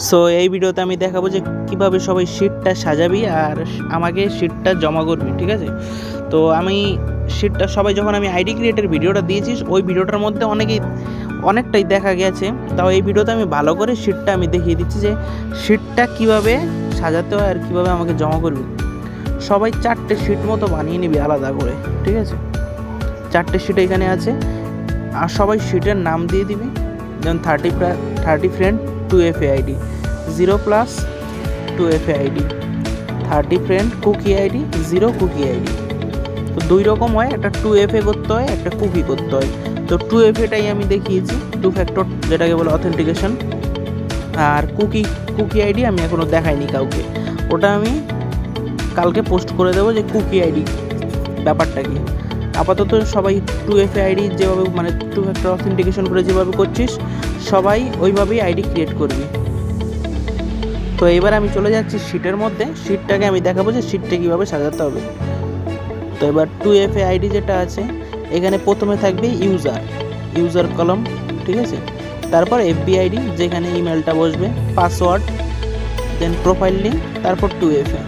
So এই ভিডিওতে আমি দেখাবো যে কিভাবে সবাই শিটটা সাজাবি আর আমাকে শিটটা জমা করবি, ঠিক আছে? তো আমি শিটটা সবাই যখন আমি আইডি ক্রিয়েটের ভিডিওটা দিয়েছিস ওই ভিডিওটার মধ্যে অনেকটাই দেখা গেছে, তাও এই ভিডিওতে আমি ভালো করে শিটটা আমি দেখিয়ে দিচ্ছি যে শিটটা কিভাবে সাজাতে হয় আর কিভাবে আমাকে জমা করবি। সবাই 4টে শিট মতো বানিয়ে নিবি আলাদা করে, ঠিক আছে? 4টে শিট এখানে আছে আর সবাই শিটের নাম দিয়ে দিবি, যেমন 30 friend 2FA ID, 0+2FA ID, 30 friend cookie ID, 0 cookie ID. তো 2 রকম হয়, একটা 2FA করতে হয়, একটা কুকি করতে হয়। তো 2FAটাই আমি দেখিয়েছি, 2 ফ্যাক্টর যেটাকে বলে অথেন্টিকেশন। আর কুকি আইডি আমি এখনও দেখাইনি কাউকে, ওটা আমি কালকে পোস্ট করে দেবো যে কুকি আইডি ব্যাপারটা কি। আপাতত সবাই 2FA আইডি যেভাবে মানে 2 ফ্যাক্টর অথেন্টিকেশন করে যেভাবে করছিস সবাই ওইভাবেই আইডি ক্রিয়েট করবি। তো এবার আমি চলে যাচ্ছি শিটের মধ্যে, শিটটাকে আমি দেখাবো যে শিটটা কীভাবে সাজাতে হবে। তো এবার 2FA আইডি যেটা আছে এখানে প্রথমে থাকবে ইউজার কলম, ঠিক আছে? তারপর FB আইডি যেখানে ইমেলটা বসবে, পাসওয়ার্ড, দেন প্রোফাইল লিঙ্ক, তারপর 2FA।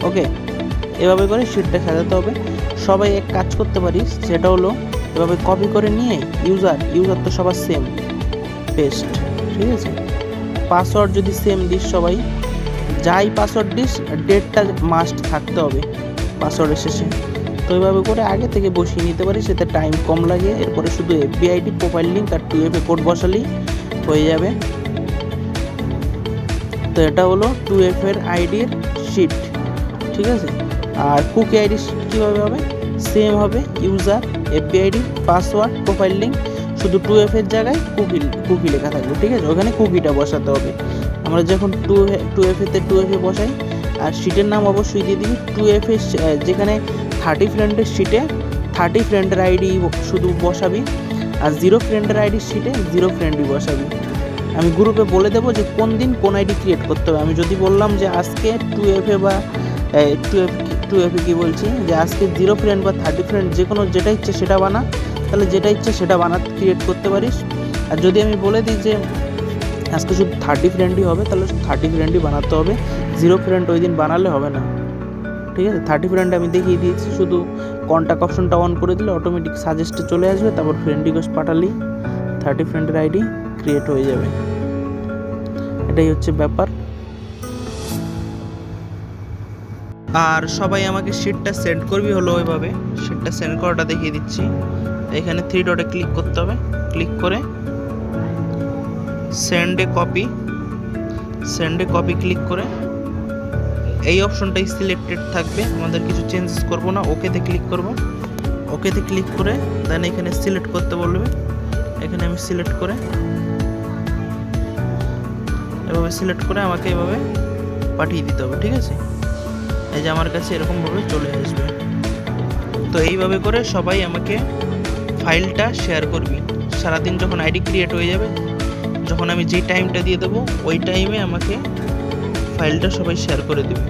ওকে, এভাবে করে শিটটা সাজাতে হবে। সবাই এক কাজ করতে পারিস, সেটা হলো এভাবে কপি করে নিয়ে ইউজার তো সবার সেম পেস্ট, ঠিক আছে? পাসওয়ার্ড যদি সেম দিস, সবাই যাই পাসওয়ার্ড দিস ডেটটা মাস্ট থাকতে হবে পাসওয়ার্ডের শেষে। তো এইভাবে করে আগে থেকে বসিয়ে নিতে পারিস, এতে টাইম কম লাগে। এরপরে শুধু FB আইডি, প্রোফাইল লিঙ্ক আর 2FA কোড বসালেই হয়ে যাবে। তো এটা হলো 2FA আইডির শিট, ঠিক আছে? আর কুকি আইডি কীভাবে হবে, সেম হবে, user, FB ID, password, profile link, শুধু 2FA জায়গায় কুকি লেখা থাকবে, ঠিক আছে? ওখানে কুকিটা বসাতে হবে। আমরা যখন 2FAতে 2FA বসাই, আর শিটের নাম অবশ্যই দিয়ে দিবি 2FA। যেখানে 30 ফ্রেন্ডের শিটে 30 ফ্রেন্ডের আইডি শুধু বসাবি, আর 0 ফ্রেন্ডের আইডির শিটে 0 ফ্রেন্ডই বসাবি। আমি গ্রুপে বলে দেবো যে কোন দিন কোন আইডি ক্রিয়েট করতে হবে। আমি যদি বললাম যে আজকে 2FA বা 2FA কি বলছি যে আজকে 0 ফ্রেন্ড বা 30 ফ্রেন্ড যে কোনো যেটা ইচ্ছে সেটা বানা, তাহলে যেটা ইচ্ছে সেটা ক্রিয়েট করতে পারিস। আর যদি আমি বলে দিই যে আজকে শুধু 30 ফ্রেন্ডই হবে, তাহলে 30 ফ্রেন্ডই বানাতে হবে, 0 ফ্রেন্ড ওই দিন বানালে হবে না, ঠিক আছে? 30 ফ্রেন্ড আমি দেখিয়ে দিয়েছি, শুধু কন্ট্যাক্ট অপশনটা অন করে দিলে অটোমেটিক সাজেস্টে চলে আসবে, তারপর ফ্রেন্ড রিকোয়েস্ট পাঠালেই 30 ফ্রেন্ডের আইডি ক্রিয়েট হয়ে যাবে। এটাই হচ্ছে ব্যাপার। আর সবাই আমাকে শিটটা সেন্ড করবি হলো ওইভাবে। শিটটা সেন্ড করাটা দেখিয়ে দিচ্ছি। এখানে 3 ডটে ক্লিক করতে হবে, ক্লিক করে সেন্ড এ কপি ক্লিক করে এই অপশনটাই সিলেক্টেড থাকবে, আমাদের কিছু চেঞ্জেস করব না। ওকেতে ক্লিক করব, ওকেতে ক্লিক করে দেন এখানে সিলেক্ট করতে বলবে। এখানে আমি সিলেক্ট করে এভাবে সিলেক্ট করে আমাকে এভাবে পাঠিয়ে দিতে হবে, ঠিক আছে? এই যে আমার কাছে এরকমভাবে চলে আসবে। তো এইভাবে করে সবাই আমাকে ফাইলটা শেয়ার করবি। সারাদিন যখন আইডি ক্রিয়েট হয়ে যাবে, যখন আমি যেই টাইমটা দিয়ে দেবো ওই টাইমে আমাকে ফাইলটা সবাই শেয়ার করে দেবে।